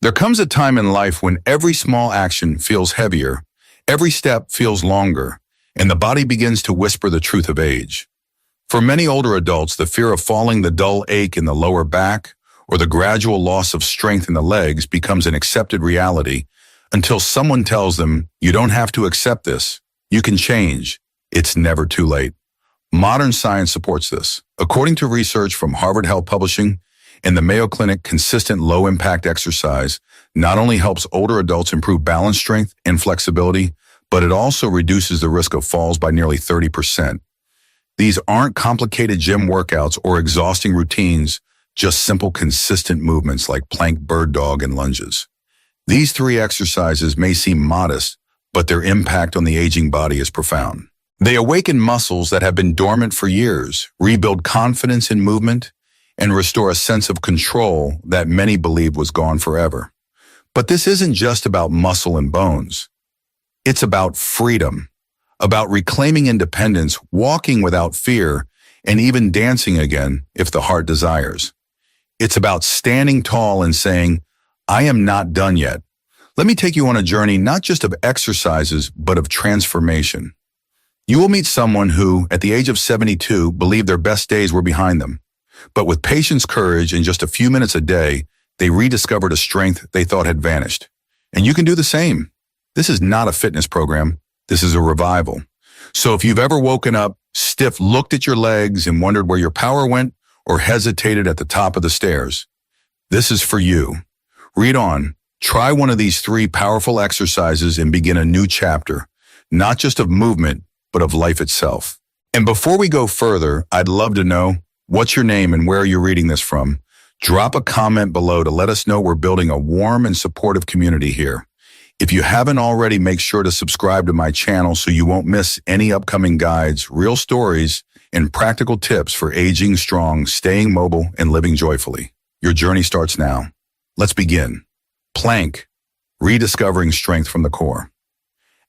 There comes a time in life when every small action feels heavier, every step feels longer, and the body begins to whisper the truth of age. For many older adults, the fear of falling, the dull ache in the lower back, or the gradual loss of strength in the legs becomes an accepted reality until someone tells them, you don't have to accept this. You can change. It's never too late. Modern science supports this. According to research from Harvard Health Publishing and the Mayo Clinic, consistent low-impact exercise not only helps older adults improve balance strength and flexibility, but it also reduces the risk of falls by nearly 30%. These aren't complicated gym workouts or exhausting routines, just simple, consistent movements like plank, bird dog, and lunges. These three exercises may seem modest, but their impact on the aging body is profound. They awaken muscles that have been dormant for years, rebuild confidence in movement, and restore a sense of control that many believe was gone forever. But this isn't just about muscle and bones. It's about freedom, about reclaiming independence, walking without fear, and even dancing again if the heart desires. It's about standing tall and saying, I am not done yet. Let me take you on a journey not just of exercises, but of transformation. You will meet someone who, at the age of 72, believed their best days were behind them. But with patience, courage, and just a few minutes a day, they rediscovered a strength they thought had vanished. And you can do the same. This is not a fitness program. This is a revival. So if you've ever woken up stiff, looked at your legs, and wondered where your power went, or hesitated at the top of the stairs, this is for you. Read on. Try one of these three powerful exercises and begin a new chapter, not just of movement, but of life itself. And before we go further, I'd love to know, what's your name and where are you reading this from? Drop a comment below to let us know we're building a warm and supportive community here. If you haven't already, make sure to subscribe to my channel so you won't miss any upcoming guides, real stories, and practical tips for aging strong, staying mobile, and living joyfully. Your journey starts now. Let's begin. Plank, rediscovering strength from the core.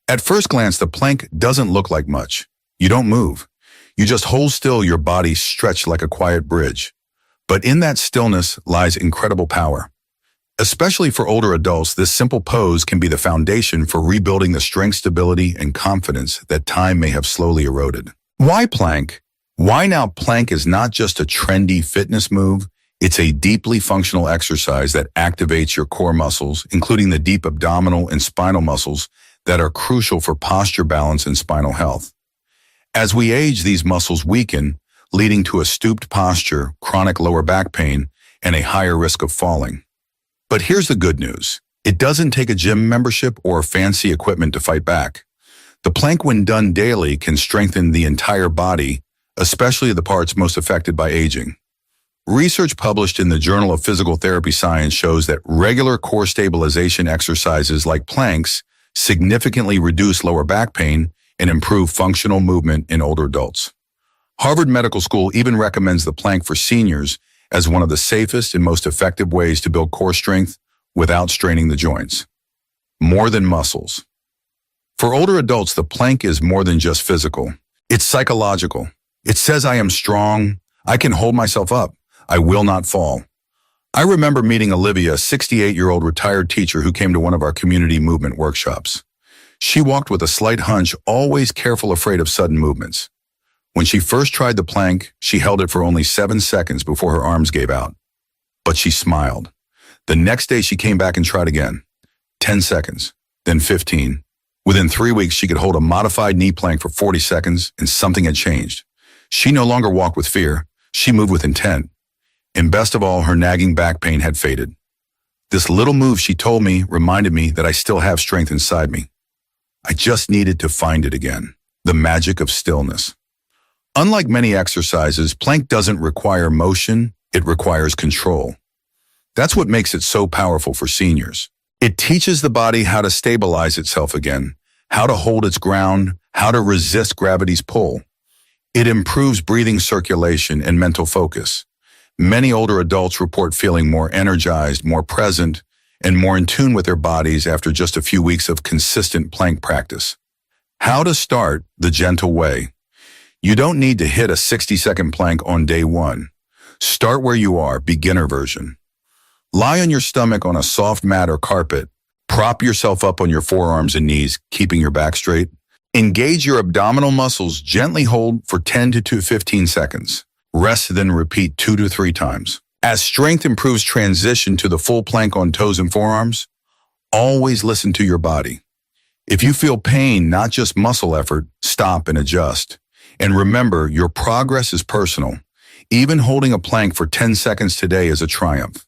At first glance, the plank doesn't look like much. You don't move. You just hold still, your body stretched like a quiet bridge. But in that stillness lies incredible power. Especially for older adults, this simple pose can be the foundation for rebuilding the strength, stability, and confidence that time may have slowly eroded. Why plank? Why now? Plank is not just a trendy fitness move. It's a deeply functional exercise that activates your core muscles, including the deep abdominal and spinal muscles that are crucial for posture, balance, and spinal health. As we age, these muscles weaken, leading to a stooped posture, chronic lower back pain, and a higher risk of falling. But here's the good news. It doesn't take a gym membership or fancy equipment to fight back. The plank, when done daily, can strengthen the entire body, especially the parts most affected by aging. Research published in the Journal of Physical Therapy Science shows that regular core stabilization exercises like planks significantly reduce lower back pain and improve functional movement in older adults. Harvard Medical School even recommends the plank for seniors as one of the safest and most effective ways to build core strength without straining the joints. More than muscles. For older adults, the plank is more than just physical. It's psychological. It says, I am strong. I can hold myself up. I will not fall. I remember meeting Olivia, a 68-year-old retired teacher who came to one of our community movement workshops. She walked with a slight hunch, always careful, afraid of sudden movements. When she first tried the plank, she held it for only 7 seconds before her arms gave out. But she smiled. The next day she came back and tried again. 10 seconds, then 15. Within 3 weeks, she could hold a modified knee plank for 40 seconds, and something had changed. She no longer walked with fear. She moved with intent. And best of all, her nagging back pain had faded. This little move, she told me, reminded me that I still have strength inside me. I just needed to find it again. The magic of stillness. Unlike many exercises, plank doesn't require motion, it requires control. That's what makes it so powerful for seniors. It teaches the body how to stabilize itself again, how to hold its ground, how to resist gravity's pull. It improves breathing, circulation, and mental focus. Many older adults report feeling more energized, more present, and more in tune with their bodies after just a few weeks of consistent plank practice. How to start the gentle way. You don't need to hit a 60-second plank on day one. Start where you are, beginner version. Lie on your stomach on a soft mat or carpet. Prop yourself up on your forearms and knees, keeping your back straight. Engage your abdominal muscles. Gently hold for 10 to 15 seconds. Rest, then repeat 2 to 3 times. As strength improves, transition to the full plank on toes and forearms. Always listen to your body. If you feel pain, not just muscle effort, stop and adjust. And remember, your progress is personal. Even holding a plank for 10 seconds today is a triumph.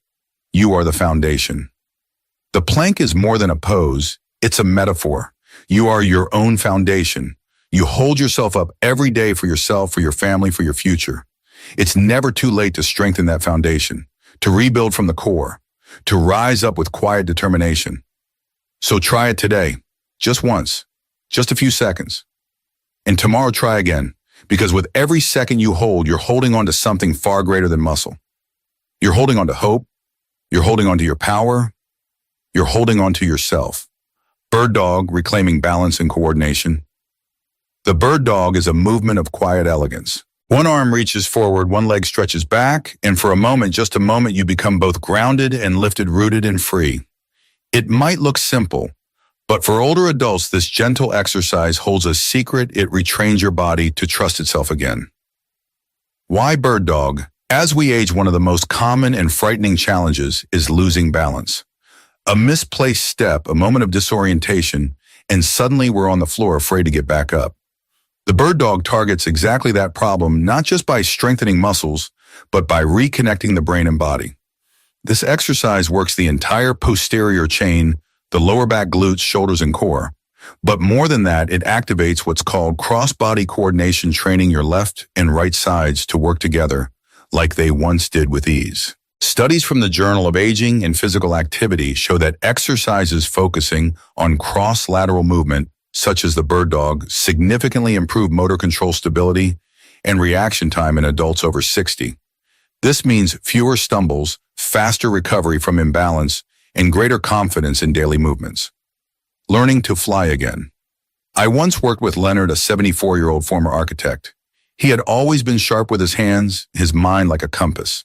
You are the foundation. The plank is more than a pose, it's a metaphor. You are your own foundation. You hold yourself up every day for yourself, for your family, for your future. It's never too late to strengthen that foundation, to rebuild from the core, to rise up with quiet determination. So try it today, just once, just a few seconds. And tomorrow try again, because with every second you hold, you're holding on to something far greater than muscle. You're holding on to hope. You're holding on to your power. You're holding on to yourself. Bird dog, reclaiming balance and coordination. The bird dog is a movement of quiet elegance. One arm reaches forward, one leg stretches back, and for a moment, just a moment, you become both grounded and lifted, rooted and free. It might look simple, but for older adults, this gentle exercise holds a secret. It retrains your body to trust itself again. Why bird dog? As we age, one of the most common and frightening challenges is losing balance. A misplaced step, a moment of disorientation, and suddenly we're on the floor afraid to get back up. The bird dog targets exactly that problem, not just by strengthening muscles, but by reconnecting the brain and body. This exercise works the entire posterior chain, the lower back, glutes, shoulders, and core. But more than that, it activates what's called cross-body coordination, training your left and right sides to work together like they once did with ease. Studies from the Journal of Aging and Physical Activity show that exercises focusing on cross-lateral movement, such as the bird dog, significantly improve motor control stability and reaction time in adults over 60. This means fewer stumbles, faster recovery from imbalance, and greater confidence in daily movements. Learning to fly again. I once worked with Leonard, a 74-year-old former architect. He had always been sharp with his hands, his mind like a compass.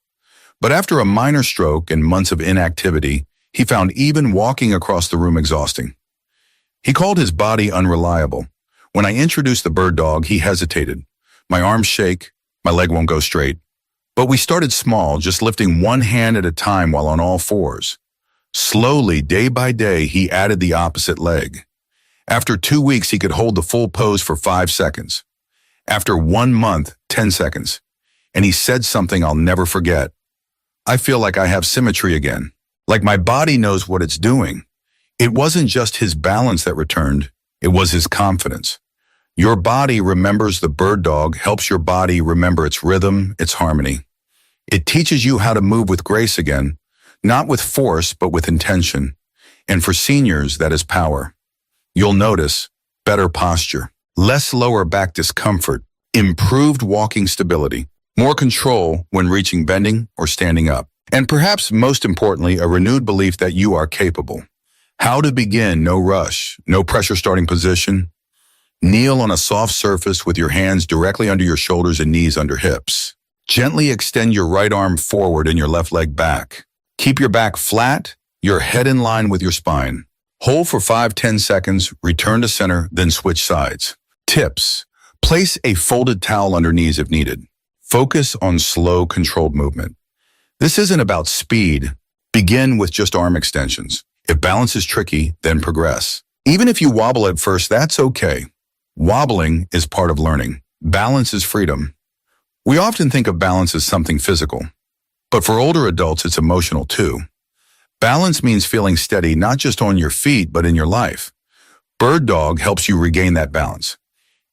But after a minor stroke and months of inactivity, he found even walking across the room exhausting. He called his body unreliable. When I introduced the bird dog, he hesitated. My arms shake, my leg won't go straight. But we started small, just lifting one hand at a time while on all fours. Slowly, day by day, he added the opposite leg. After 2 weeks, he could hold the full pose for 5 seconds. After 1 month, 10 seconds. And he said something I'll never forget. I feel like I have symmetry again. Like my body knows what it's doing. It wasn't just his balance that returned, it was his confidence. Your body remembers. The bird dog helps your body remember its rhythm, its harmony. It teaches you how to move with grace again, not with force, but with intention. And for seniors, that is power. You'll notice better posture, less lower back discomfort, improved walking stability, more control when reaching, bending, or standing up. And perhaps most importantly, a renewed belief that you are capable. How to begin? No rush, no pressure starting position. Kneel on a soft surface with your hands directly under your shoulders and knees under hips. Gently extend your right arm forward and your left leg back. Keep your back flat, your head in line with your spine. Hold for 5-10 seconds, return to center, then switch sides. Tips. Place a folded towel under knees if needed. Focus on slow, controlled movement. This isn't about speed. Begin with just arm extensions. If balance is tricky, then progress. Even if you wobble at first, that's okay. Wobbling is part of learning. Balance is freedom. We often think of balance as something physical, but for older adults, it's emotional too. Balance means feeling steady, not just on your feet, but in your life. Bird dog helps you regain that balance.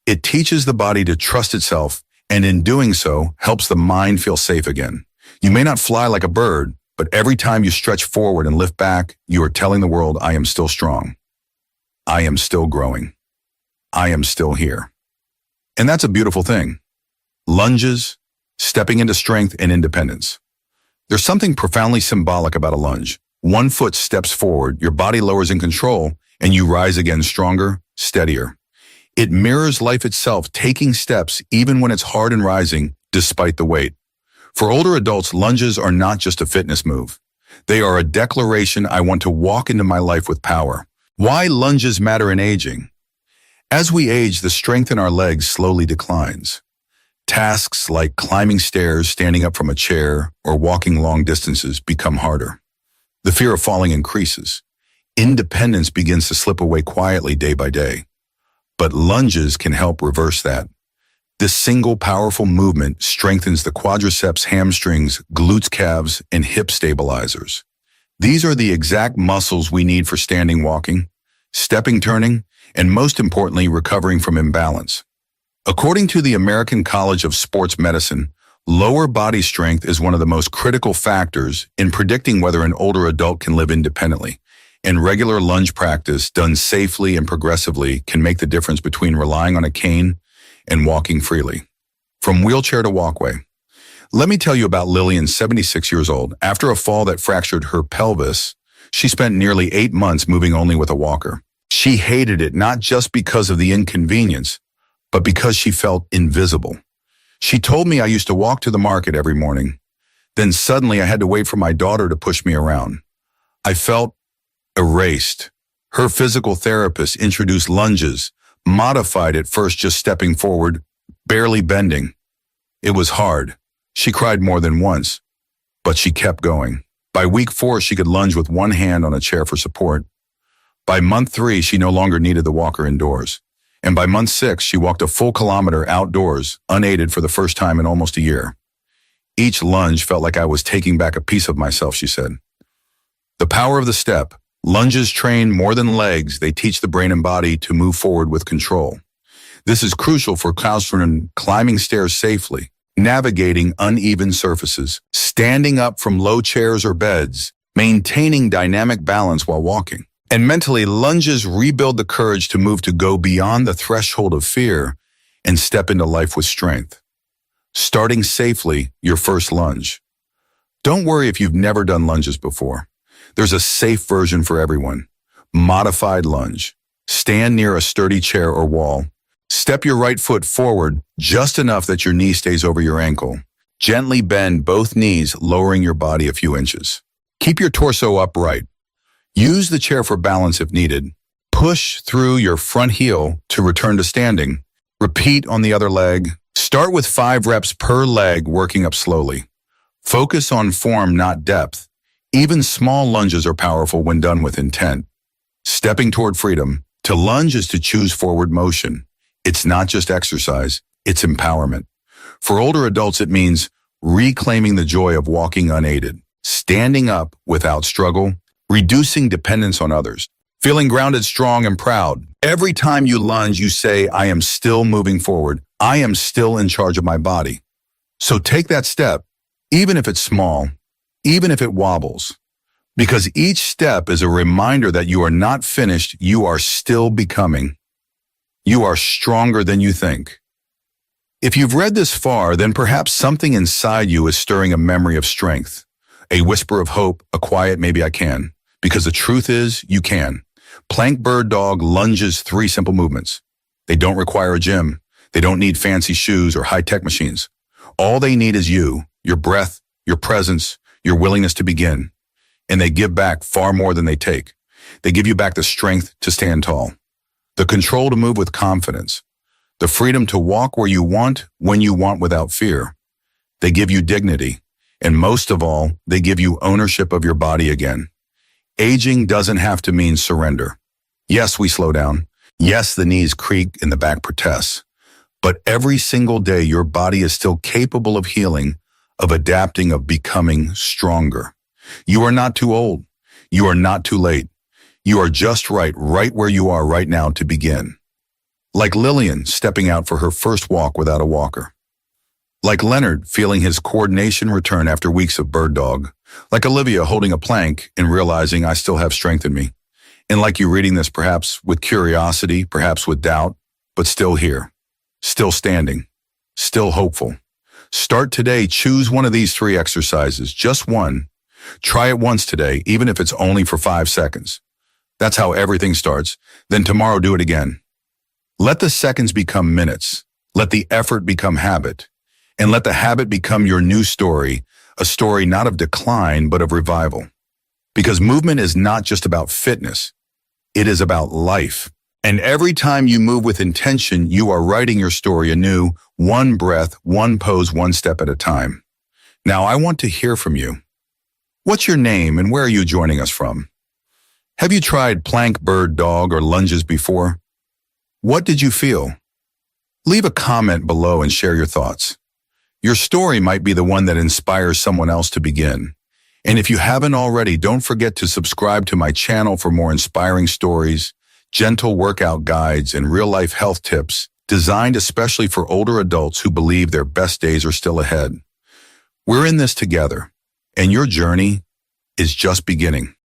It teaches the body to trust itself, and in doing so, helps the mind feel safe again. You may not fly like a bird, but every time you stretch forward and lift back, you are telling the world, I am still strong. I am still growing. I am still here. And that's a beautiful thing. Lunges, stepping into strength and independence. There's something profoundly symbolic about a lunge. One foot steps forward, your body lowers in control, and you rise again stronger, steadier. It mirrors life itself, taking steps even when it's hard and rising, despite the weight. For older adults, lunges are not just a fitness move. They are a declaration I want to walk into my life with power. Why lunges matter in aging. As we age, the strength in our legs slowly declines. Tasks like climbing stairs, standing up from a chair, or walking long distances become harder. The fear of falling increases. Independence begins to slip away quietly day by day. But lunges can help reverse that. This single powerful movement strengthens the quadriceps, hamstrings, glutes, calves, and hip stabilizers. These are the exact muscles we need for standing, walking, stepping, turning, and most importantly, recovering from imbalance. According to the American College of Sports Medicine, lower body strength is one of the most critical factors in predicting whether an older adult can live independently. And regular lunge practice done safely and progressively can make the difference between relying on a cane and walking freely. From wheelchair to walkway. Let me tell you about Lillian, 76 years old. After a fall that fractured her pelvis, she spent nearly 8 months moving only with a walker. She hated it not just because of the inconvenience, but because she felt invisible. She told me I used to walk to the market every morning. Then suddenly I had to wait for my daughter to push me around. I felt erased. Her physical therapist introduced lunges, modified at first just stepping forward, barely bending. It was hard. She cried more than once, but she kept going. By week 4, she could lunge with one hand on a chair for support. By month 3, she no longer needed the walker indoors. And by month 6, she walked a full kilometer outdoors, unaided for the first time in almost a year. Each lunge felt like I was taking back a piece of myself, she said. The power of the step. Lunges train more than legs. They teach the brain and body to move forward with control. This is crucial for children climbing stairs safely, navigating uneven surfaces, standing up from low chairs or beds, maintaining dynamic balance while walking. And mentally, lunges rebuild the courage to go beyond the threshold of fear and step into life with strength. Starting safely, your first lunge. Don't worry if you've never done lunges before. There's a safe version for everyone. Modified lunge. Stand near a sturdy chair or wall. Step your right foot forward just enough that your knee stays over your ankle. Gently bend both knees, lowering your body a few inches. Keep your torso upright. Use the chair for balance if needed. Push through your front heel to return to standing. Repeat on the other leg. Start with 5 reps per leg, working up slowly. Focus on form, not depth. Even small lunges are powerful when done with intent. Stepping toward freedom. To lunge is to choose forward motion. It's not just exercise, it's empowerment. For older adults, it means reclaiming the joy of walking unaided, standing up without struggle, reducing dependence on others, feeling grounded, strong, and proud. Every time you lunge, you say, I am still moving forward. I am still in charge of my body. So take that step, even if it's small, even if it wobbles, because each step is a reminder that you are not finished, you are still becoming. You are stronger than you think. If you've read this far, then perhaps something inside you is stirring a memory of strength, a whisper of hope, a quiet maybe I can, because the truth is you can. Plank Bird Dog lunges 3 simple movements. They don't require a gym. They don't need fancy shoes or high-tech machines. All they need is you, your breath, your presence, your willingness to begin. And they give back far more than they take. They give you back the strength to stand tall, the control to move with confidence, the freedom to walk where you want, when you want without fear. They give you dignity. And most of all, they give you ownership of your body again. Aging doesn't have to mean surrender. Yes, we slow down. Yes, the knees creak and the back protests. But every single day, your body is still capable of healing, of adapting, of becoming stronger. You are not too old. You are not too late. You are just right where you are right now to begin. Like Lillian stepping out for her first walk without a walker. Like Leonard feeling his coordination return after weeks of bird dog. Like Olivia holding a plank and realizing I still have strength in me. And like you reading this perhaps with curiosity, perhaps with doubt, but still here, still standing, still hopeful. Start today. Choose one of these 3 exercises, just one. Try it once today, even if it's only for 5 seconds. That's how everything starts. Then tomorrow, do it again. Let the seconds become minutes. Let the effort become habit. And let the habit become your new story, a story not of decline, but of revival. Because movement is not just about fitness, it is about life. And every time you move with intention, you are writing your story anew, one breath, one pose, one step at a time. Now, I want to hear from you. What's your name and where are you joining us from? Have you tried plank, bird, dog, or lunges before? What did you feel? Leave a comment below and share your thoughts. Your story might be the one that inspires someone else to begin. And if you haven't already, don't forget to subscribe to my channel for more inspiring stories, gentle workout guides, and real-life health tips designed especially for older adults who believe their best days are still ahead. We're in this together, and your journey is just beginning.